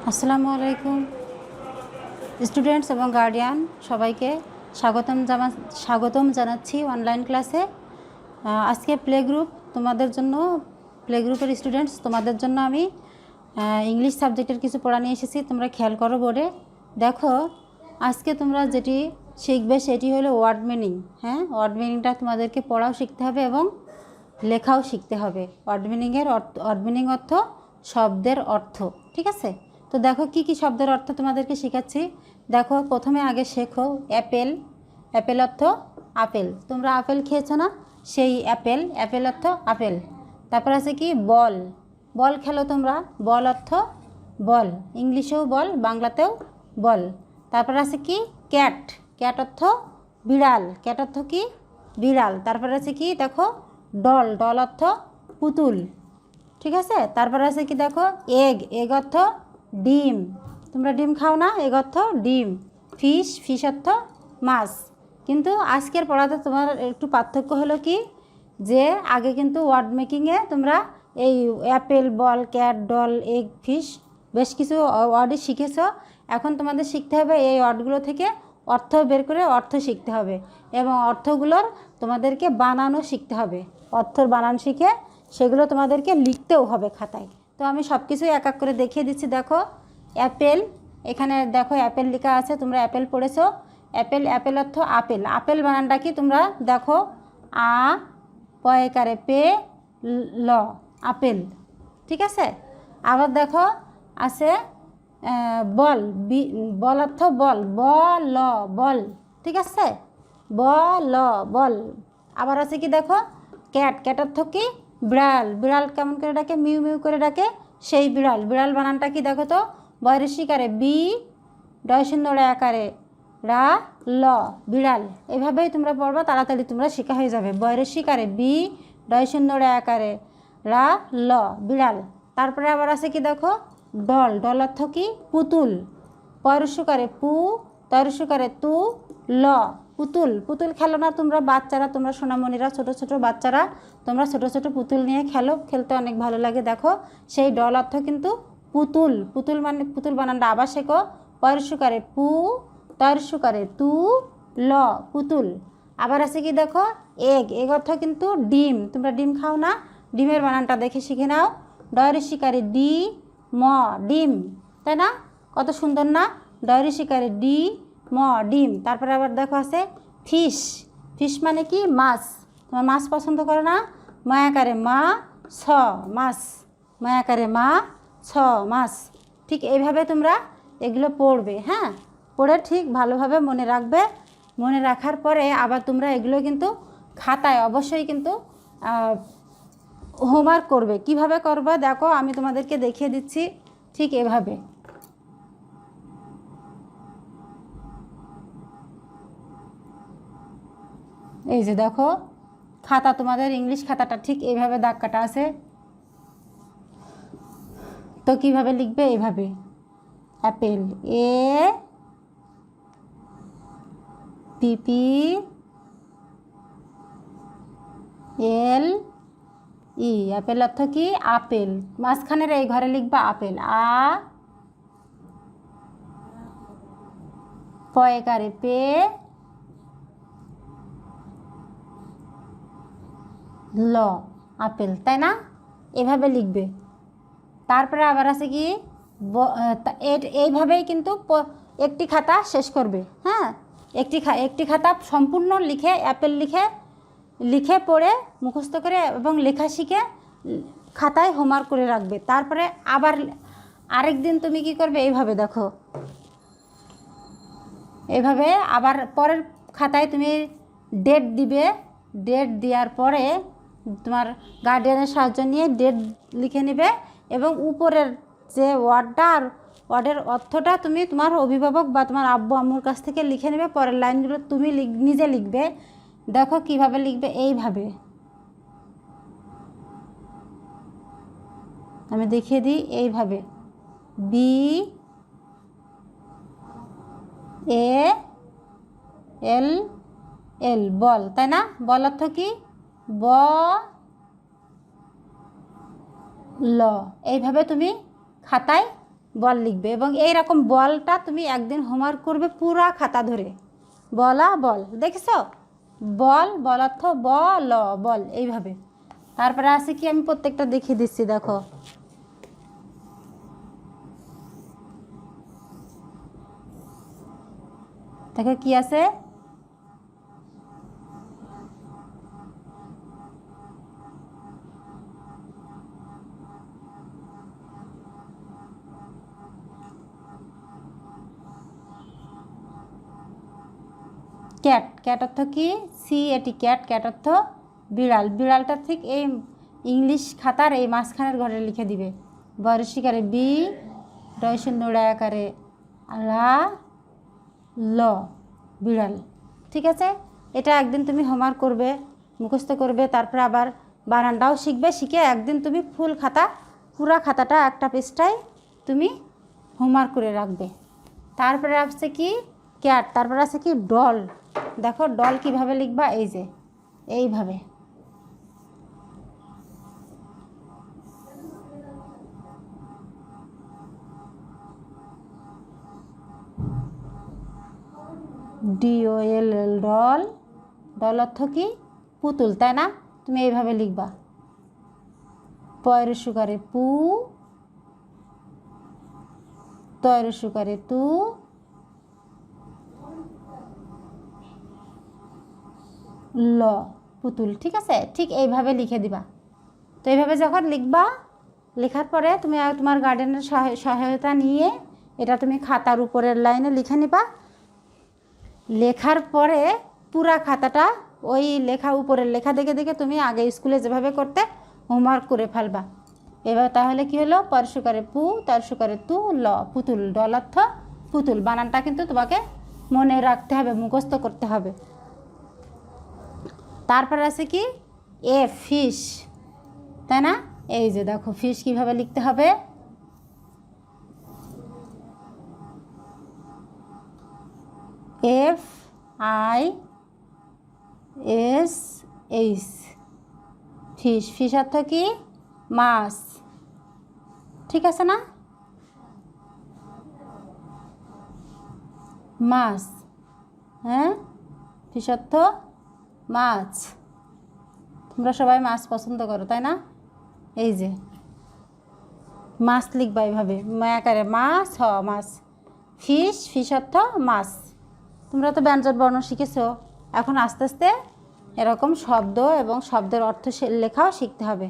আসসালামু আলাইকুম স্টুডেন্টস এবং গার্ডিয়ান সবাইকে স্বাগতম জানাচ্ছি অনলাইন ক্লাসে। আজকে প্লে গ্রুপের স্টুডেন্টস তোমাদের জন্য আমি ইংলিশ সাবজেক্টের কিছু পড়া নিয়ে এসেছি। তোমরা খেয়াল করো বোর্ডে দেখো। আজকে তোমরা যেটি শিখবে সেটি হলো ওয়ার্ড মিনিং। ওয়ার্ড মিনিংটা তোমাদেরকে পড়াও শিখতে হবে এবং লেখাও শিখতে হবে। ওয়ার্ড মিনিং অর্থ শব্দের অর্থ, ঠিক আছে? তো দেখো কি কি শব্দের অর্থ তোমাদেরকে শেখাচ্ছি। দেখো প্রথমে আগে শেখো অ্যাপেল। অ্যাপেল অর্থ আপেল। তোমরা আপেল খেয়েছো না? সেই অ্যাপেল অর্থ আপেল। তারপর আছে কি বল। বল খেলো তোমরা, বল অর্থ বল। ইংলিশেও বল, বাংলাতেও বল। তারপর আছে কি ক্যাট। ক্যাট অর্থ বিড়াল। ক্যাট অর্থ কি বিড়াল। তারপর আছে কি দেখো ডল। ডল অর্থ পুতুল, ঠিক আছে? তারপর আছে কি দেখো এগ। এগ অর্থ ডিম। তোমরা ডিম খাও না? এগ অর্থ ডিম। ফিশ। ফিশ অর্থ মাছ। কিন্তু আজকের পড়াতে তোমার একটু পার্থক্য হলো কি, যে আগে কিন্তু ওয়ার্ড মেকিংয়ে তোমরা এই অ্যাপেল, বল, ক্যাট, ডল, এগ, ফিশ বেশ কিছু ওয়ার্ডই শিখেছ। এখন তোমাদের শিখতে হবে এই ওয়ার্ডগুলো থেকে অর্থ বের করে অর্থ শিখতে হবে এবং অর্থগুলোর তোমাদেরকে বানানো শিখতে হবে। অর্থর বানান শিখে সেগুলো তোমাদেরকে লিখতেও হবে খাতায়। তো আমি সব কিছুই এক এক করে দেখিয়ে দিচ্ছি। দেখো অ্যাপেল, এখানে দেখো অ্যাপেল লেখা আছে। তোমরা অ্যাপেল পড়েছো। অ্যাপেল। অ্যাপেল অর্থ আপেল। আপেল বানানটা কি তোমরা দেখো আ পয়কারে পে ল, আপেল, ঠিক আছে? আবার দেখো আছে বল। বল অর্থ বল, বল, বল, ঠিক আছে? বল, বল। আবার আছে কি দেখো ক্যাট। ক্যাট অর্থ কি বিড়াল। বিড়াল কেমন করে ডাকে? মিউ মিউ করে ডাকে, সেই বিড়াল। বিড়াল বানানটা কি দেখো তো, বয়রেশিকারে বি, ডয়সুন্দর আকারে রা, ল, বিড়াল। এভাবেই তোমরা পড়বা, তাড়াতাড়ি তোমরা শেখা হয়ে যাবে। বয়রেশিকারে বি, ডয়সুন্দর আকারে রা, ল, বিড়াল। তারপরে আবার আছে কি দেখো ডল। ডল অর্থ কি পুতুল। পয়রসুকারে পু, তয়রসুকারে তু, ল, পুতুল। পুতুল খেলো না তোমরা? বাচ্চারা, তোমরা সোনামণিরা, ছোট ছোট বাচ্চারা তোমরা ছোট ছোট পুতুল নিয়ে খেলো, খেলতে অনেক ভালো লাগে। দেখো সেই ডল অর্থ কিন্তু পুতুল। পুতুল মানে পুতুল বানানটা আবার শেখো। পয়রসুকারে পু, তয়রসুকারে তু, ল, পুতুল। আবার আছে কি দেখো এগ। এগ অর্থ কিন্তু ডিম। তোমরা ডিম খাও না? ডিমের বানানটা দেখে শিখে নাও। ডয়ের শিকারে ডি, ম, ডিম, তাই না? কত সুন্দর না? ডয়ের শিকারে ডি, ম, ডিম। তারপরে আবার দেখো আছে ফিশ। ফিশ মানে কি মাছ। তোমার মাছ পছন্দ করো না? মায়াকারে মা, ছ, মাছ। মায়াকারে মা, ছ, মাছ। ঠিক এইভাবে তোমরা এগুলো পড়বে। পড়ে ঠিক ভালোভাবে মনে রাখবে। মনে রাখার পরে আবার তোমরা এগুলো কিন্তু খাতায় অবশ্যই কিন্তু হোমওয়ার্ক করবে। কিভাবে করবে দেখো, আমি তোমাদেরকে দেখিয়ে দিচ্ছি। ঠিক এভাবে এই যে দেখো খাতা, তোমাদের ইংলিশ খাতাটা ঠিক এইভাবে দাগ কাটা আছে। তো কিভাবে লিখবে? এইভাবে অ্যাপেল, এ পিপি এল ই। অ্যাপেল অর্থ কি আপেল। মাঝখানের এই ঘরে লিখবা আপেল। আ পয়কারে পে ল, আপেল, তাই না? এভাবে লিখবে। তারপরে আবার আছে কি এইভাবেই কিন্তু একটি খাতা শেষ করবে। একটি খাতা সম্পূর্ণ লিখে অ্যাপেল লিখে পড়ে মুখস্থ করে এবং লেখা শিখে খাতায় হোমওয়ার্ক করে রাখবে। তারপরে আবার আরেক দিন তুমি কি করবে? এইভাবে দেখো, এইভাবে আবার পরের খাতায় তুমি ডেট দিবে। ডেট দেওয়ার পরে তোমার গার্ডিয়ানের সাহায্য নিয়ে ডেট লিখে নেবে এবং উপরের যে ওয়ার্ডটা আর ওয়ার্ডের অর্থটা তুমি তোমার অভিভাবক বা তোমার আব্বু আম্মুর কাছ থেকে লিখে নেবে। পরের লাইনগুলো তুমি নিজে লিখবে। দেখো কিভাবে লিখবে। এইভাবে আমি দেখিয়ে দিই। এইভাবে বি এ এল এল, বল, তাই না? বল অর্থ কি ব, ল। এইভাবে তুমি খাতায় বল লিখবে এবং এই রকম বলটা তুমি একদিন হোমওয়ার্ক করবে পুরা খাতা ধরে। বলা বল, দেখেছো? বল, বল অর্থ বল, বল, এইভাবে। তারপরে আছে কি, আমি প্রত্যেকটা দেখিয়ে দিচ্ছি, দেখো। দেখো কি আছে, ক্যাট। ক্যাট অর্থ কি? সি এটি ক্যাট। ক্যাট অর্থ বিড়াল। বিড়ালটা ঠিক এই ইংলিশ খাতার এই মাঝখানের ঘরে লিখে দিবে। বর্ষিকারে বি, ডয়সুন্দর আকারে লা, ল, বিড়াল। ঠিক আছে, এটা একদিন তুমি হোমওয়ার্ক করবে, মুখস্থ করবে, তারপরে আবার বানানটাও শিখবে। শিখে একদিন তুমি ফুল খাতা, পুরা খাতাটা একটা পেজটায় তুমি হোমওয়ার্ক করে রাখবে। তারপরে আসছে কি ক্যাট। তারপরে আছে কি ডল। দেখো ডল কিভাবে লিখবা, এই যে এইভাবে। DOL, doll. ডল অর্থ কি? পুতুল, তাই না? তুমি এইভাবে লিখবা। পয়ের সুকারে পু, তয়ের সুকারে তু, ল, পুতুল। ঠিক আছে, ঠিক এইভাবে লিখে দিবা। তো এইভাবে যখন লিখবা, লেখার পরে তুমি তোমার গার্ডেনের সহায়তা নিয়ে এটা তুমি খাতার উপরের লাইনে লিখে নিবা। লেখার পরে পুরা খাতাটা ওই লেখা, উপরের লেখা দেখে দেখে তুমি আগে স্কুলে যেভাবে করতে হোমওয়ার্ক করে ফেলবা। এবার তাহলে কি হলো, পরশুকারে পু, তরশুকারে তু, ল, পুতুল। ডল অর্থ পুতুল। বানানটা কিন্তু তোমাকে মনে রাখতে হবে, মুখস্থ করতে হবে। তারপর আছে কি এ, ফিশ, তাই না? এই যে দেখো ফিশ কিভাবে লিখতে হবে। FISH, fish. ফিশ অর্থ কি? মাছ। ঠিক আছে না? মাছ, হ্যাঁ, ফিশ অর্থ মাছ। তোমরা সবাই মাছ পছন্দ করো, তাই না? এই যে মাছ লিখবা এইভাবে, মায়াকারে মাছ, মাছ। ফিশ, ফিশ অর্থ মাছ। তোমরা তো ব্যঞ্জন বর্ণ শিখেছো, এখন আস্তে আস্তে এরকম শব্দ এবং শব্দের অর্থ লেখাও শিখতে হবে।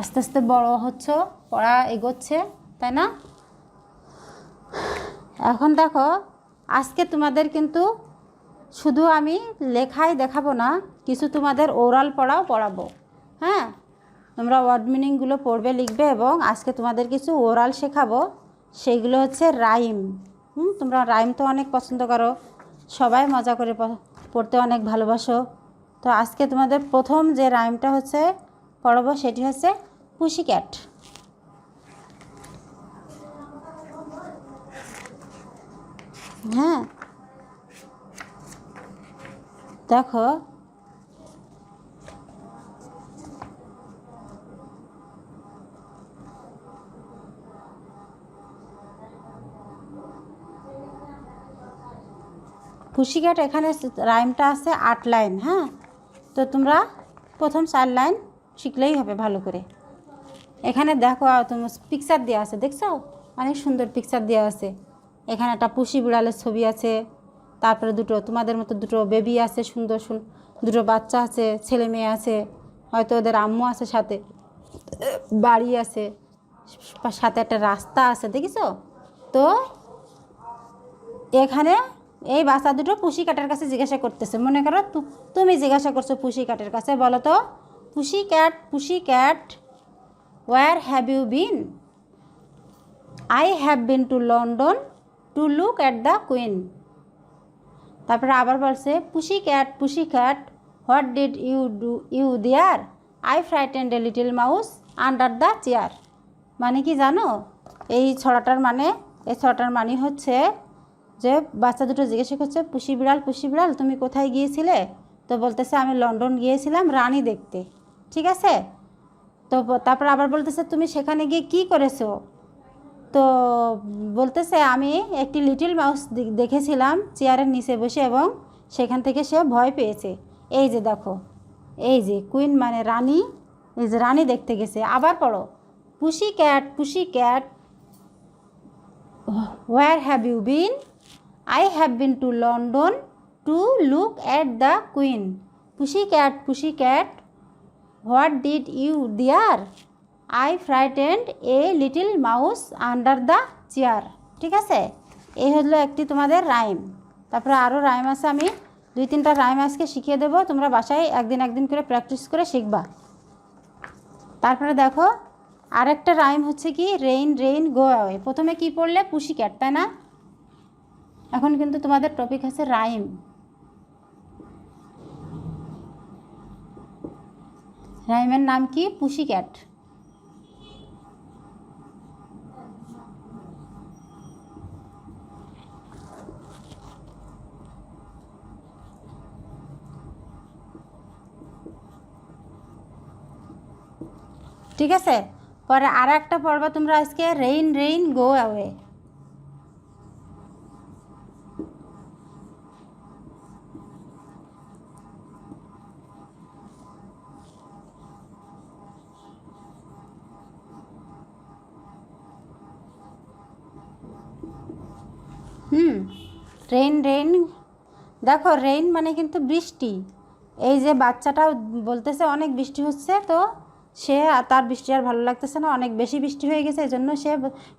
আস্তে আস্তে বড় হচ্ছ, পড়া এগোচ্ছে, তাই না? এখন দেখো, আজকে তোমাদের কিন্তু শুধু আমি লেখাই দেখাবো না, কিছু তোমাদের ওরাল পড়াও পড়াবো। হ্যাঁ, তোমরা ওয়ার্ড মিনিংগুলো পড়বে, লিখবে, এবং আজকে তোমাদের কিছু ওরাল শেখাবো। সেইগুলো হচ্ছে রাইম। তোমরা রাইম তো অনেক পছন্দ করো, সবাই মজা করে পড়তে অনেক ভালোবাসো। তো আজকে তোমাদের প্রথম যে রাইমটা হচ্ছে পড়াবো, সেটি হচ্ছে পুসি ক্যাট। হ্যাঁ, দেখো পুসিক্যাট, এখানে রাইমটা আছে 8 লাইন। হ্যাঁ, তো তোমরা প্রথম 4 লাইন শিখলেই হবে ভালো করে। এখানে দেখো তোমার পিকচার দেওয়া আছে, দেখছো? অনেক সুন্দর পিকচার দেওয়া আছে। এখানে একটা পুষি বিড়ালের ছবি আছে, তারপরে দুটো তোমাদের মতো দুটো বেবি আছে, সুন্দর দুটো বাচ্চা আছে, ছেলে মেয়ে আছে, হয়তো ওদের আম্মু আছে, সাথে বাড়ি আছে, সাথে একটা রাস্তা আছে, দেখেছো? তো এখানে এই বাচ্চা দুটো পুষি ক্যাটের কাছে জিজ্ঞাসা করতেছে। মনে করো তুমি জিজ্ঞাসা করছো পুষি ক্যাটের কাছে, বলো তো, পুষি cat, where have you been? I have been to London to look at the Queen. তারপরে আবার বলছে পুষি cat, what did you there? I frightened a little mouse under the chair. মানে কি জানো এই ছড়াটার মানে? এই ছড়াটার মানে হচ্ছে যে বাচ্চা দুটো জিজ্ঞাসা করছে, পুষি বিড়াল তুমি কোথায় গিয়েছিলে? তো বলতেছে আমি লন্ডন গিয়েছিলাম রানী দেখতে। ঠিক আছে, তো তারপর আবার বলতেছে তুমি সেখানে গিয়ে কি করেছো? তো বলতেছে আমি একটি লিটল মাউস দেখেছিলাম চেয়ারের নিচে বসে এবং সেখান থেকে সে ভয় পেয়েছে। এই যে দেখো, এই যে কুইন মানে রানী, এই যে রানী দেখতে গেছে। আবার পড়ো, pussy cat where have you been? I have been to London to look at the queen. Pussy cat what did you there? I frightened a little mouse under the chair. ঠিক আছে, এই হলো একটি তোমাদের রাইম। তারপরে আরও rhyme আছে, আমি 2-3টা রাইম আজকে শিখিয়ে দেবো, তোমরা বাসায় একদিন করে প্র্যাকটিস করে শিখবা। তারপরে দেখো আরেকটা রাইম হচ্ছে কি, রেইন গো অ্যাওয়ে। প্রথমে কি পড়লে? পুষি ক্যাট, তাই না? এখন কিন্তু তোমাদের টপিক আছে রাইম। রাইমের নাম কি? পুষি ক্যাট। ঠিক আছে, পরে আর একটা পড়বা তোমরা আজকে, রেইন গো অ্যাওয়ে। রেইন দেখো, রেইন মানে কিন্তু বৃষ্টি। এই যে বাচ্চাটা বলতেছে অনেক বৃষ্টি হচ্ছে, তো সে তার বৃষ্টি আর ভালো লাগতেছে না, অনেক বেশি বৃষ্টি হয়ে গেছে, এই জন্য সে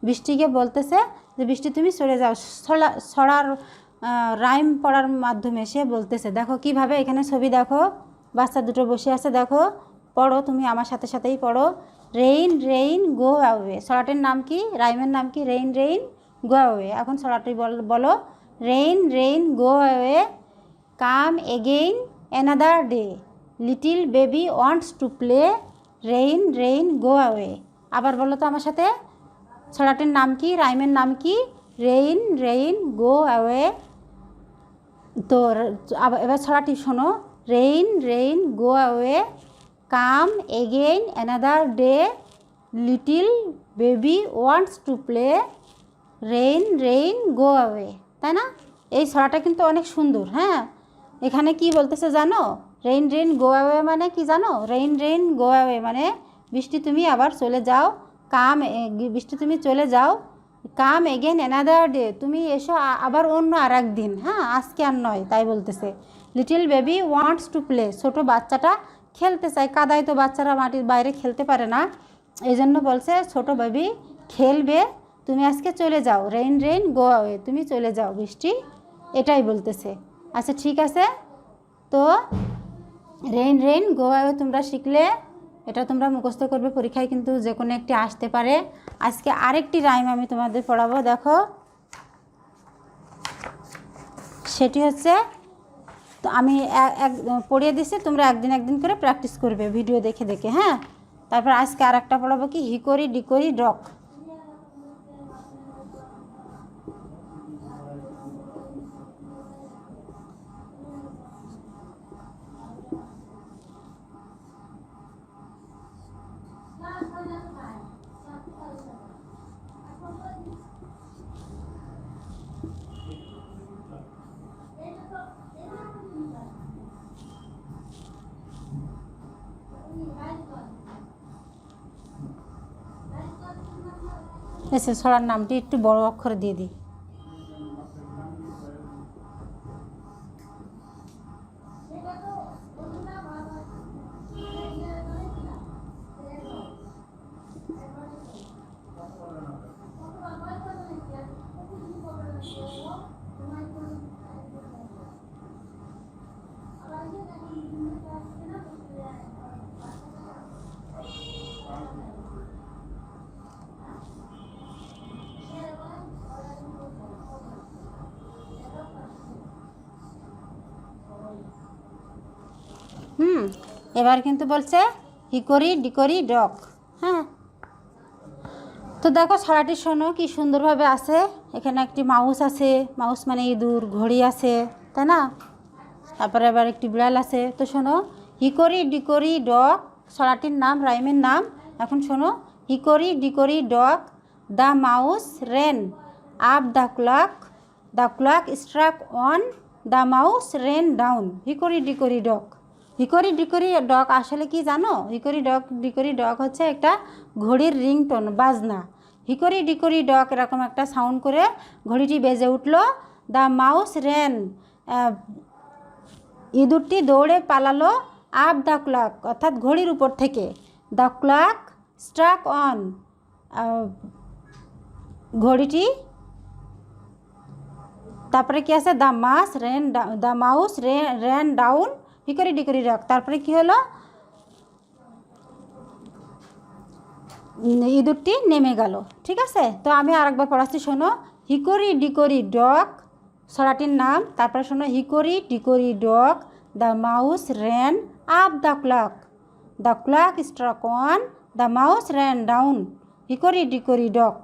বৃষ্টিকে বলতেছে যে বৃষ্টি তুমি চলে যাও। ছড়ার রাইম পড়ার মাধ্যমে সে বলতেছে। দেখো কিভাবে, এখানে ছবি দেখো, বাচ্চা দুটো বসে আছে, দেখো পড়ো, তুমি আমার সাথেই পড়ো। Rain go away. ছড়াটির নাম কি? রাইমের নাম কি? Rain go away. এখন ছড়াটি বলো, rain go away, come again another day, little baby wants to play, rain go away. আবার বলো তো আমার সাথে, ছড়াটির নাম কি? রাইমের নাম কি? Rain go away. তো এবার ছড়াটি শোনো, rain go away, come again another day, little baby wants to play, rain go away. তাই না? এই ছড়াটা কিন্তু অনেক সুন্দর। হ্যাঁ, এখানে কি বলতেছে জানো? রেইন গো অ্যাওয়ে মানে কি জানো? রেইন গো অ্যাওয়ে মানে বৃষ্টি তুমি আবার চলে যাও, বৃষ্টি তুমি চলে যাও, কাম এগেন অ্যানাদার ডে, তুমি এসো আবার অন্য আর একদিন। হ্যাঁ, আজকে আর নয়, তাই বলতেছে। Little baby wants to play, ছোটো বাচ্চাটা খেলতে চায়, কাদায় তো বাচ্চারা মাটির বাইরে খেলতে পারে না, এই জন্য বলছে ছোটো বেবি খেলবে, তুমি আজকে চলে যাও, রেইন গো অ্যাওয়ে, তুমি চলে যাও বৃষ্টি, এটাই বলতেছে। আচ্ছা ঠিক আছে, তো রেইন গো অ্যাওয়ে তোমরা শিখলে, এটা তোমরা মুখস্থ করবে, পরীক্ষায় কিন্তু যে কোনো একটি আসতে পারে। আজকে আরেকটি রাইম আমি তোমাদের পড়াবো, দেখো সেটি হচ্ছে, তো আমি পড়িয়ে দিচ্ছি, তোমরা একদিন করে প্র্যাকটিস করবে ভিডিও দেখে। হ্যাঁ, তারপর আজকে আর একটা পড়াবো কি, হিকরি ডিকরি ডক। এসে ছড়ার নামটি একটু বড় অক্ষরে দিয়ে দিই। এবার কিন্তু বলছে হিকরি ডিকরি ডক। হ্যাঁ, তো দেখো ছড়াটি শোনো কি সুন্দরভাবে আছে। এখানে একটি মাউস আছে, মাউস মানে ইঁদুর, ঘড়ি আছে, তাই না? তারপরে আবার একটি বিড়াল আছে। তো শোনো, হিকরি ডিকরি ডক ছড়াটির নাম, রাইমের নাম। এখন শোনো, hickory dickory dock the mouse ran up the clock struck one the mouse ran down. Hickory dickory dog. Hickory dickory dog আসলে কি জানো? হিকরি ডিকরি ডগ হচ্ছে একটা ঘড়ির রিংটোন, বাজনা। হিকরি ডিকরি ডগ এরকম একটা সাউন্ড করে ঘড়িটি বেজে উঠল। দ্য মাউস রেন, ইঁদুরটি দৌড়ে পালালো। আপ দ্য ক্লক অর্থাৎ ঘড়ির উপর থেকে। দ্য ক্লক স্ট্রাক অন, ঘড়িটি, তারপরে কি আছে? The mouse ran down hickory dickory dog. তারপরে কি হলো? ইঁদুরটি নেমে গেল। ঠিক আছে, তো আমি আরেকবার পড়াচ্ছি, শোনো। হিকরি ডিকরি ডগ ছড়াটির নাম। তারপরে শোনো, hickory dickory dog the mouse ran up the clock struck one the mouse ran down hickory dickory dog.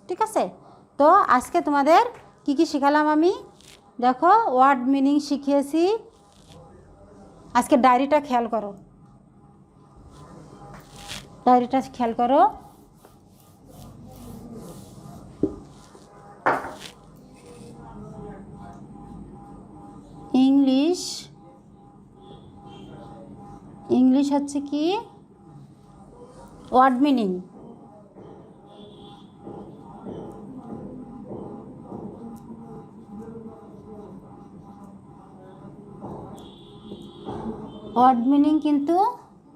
ঠিক আছে, তো আজকে তোমাদের কি কি শেখালাম আমি? দেখো, ওয়ার্ড মিনিং শিখিয়েছি। আজকে ডায়েরিটা খেয়াল করো, ডায়েরিটা খেয়াল করো। ইংলিশ হচ্ছে কি? Word meaning. ওয়ার্ড মিনিং কিন্তু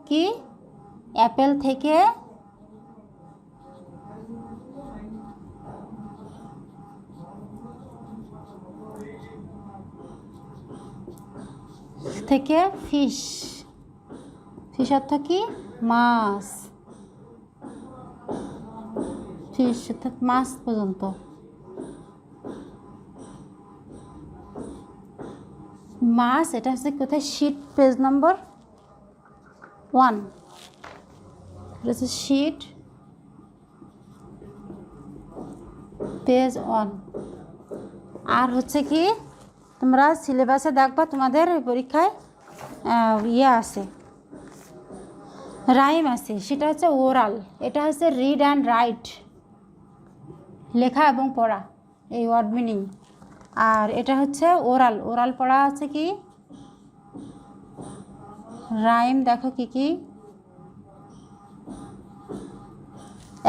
কি? অ্যাপেল থেকে ফিশ। ফিশ অর্থ কি? মাছ। ফিশ অর্থাৎ মাছ পর্যন্ত। মাছ, এটা হচ্ছে কোথায়? Sheet page number 1। এটা হচ্ছে শিট পেজ 1। আর হচ্ছে কি, তোমরা সিলেবাসে দেখবা, তোমাদের পরীক্ষায় ইয়ে আছে, রাইম আছে, সেটা হচ্ছে ওরাল। এটা হচ্ছে রিড অ্যান্ড রাইট, লেখা এবং পড়া, এই ওয়ার্ড মিনিং। আর এটা হচ্ছে ওরাল পড়া আছে কি? রাইম দেখো কি কি।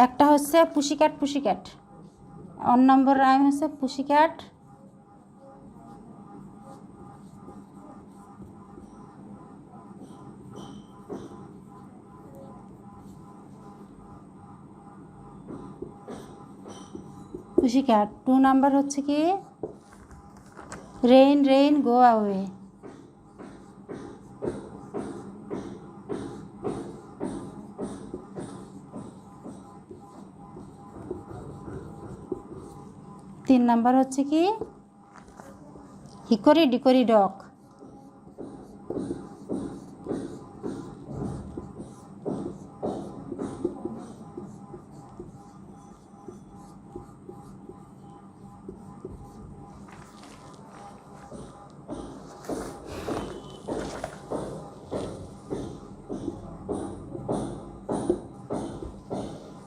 একটা হচ্ছে পুশিক্যাট। 1 নম্বর রাইম হচ্ছে পুশিক্যাট। পুশিক্যাট। 2 নাম্বার হচ্ছে কি? Rain go away. তিন নাম্বার হচ্ছে কি? Hickory dickory dog.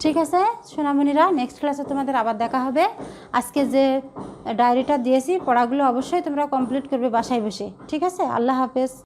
ঠিক আছে সোনামণিরা, নেক্সট ক্লাসে তোমাদের আবার দেখা হবে। আজকে যে ডায়েরিটা দিয়েছি, পড়াগুলো অবশ্যই তোমরা কমপ্লিট করবে বাসায় বসে। ঠিক আছে, আল্লাহ হাফেজ।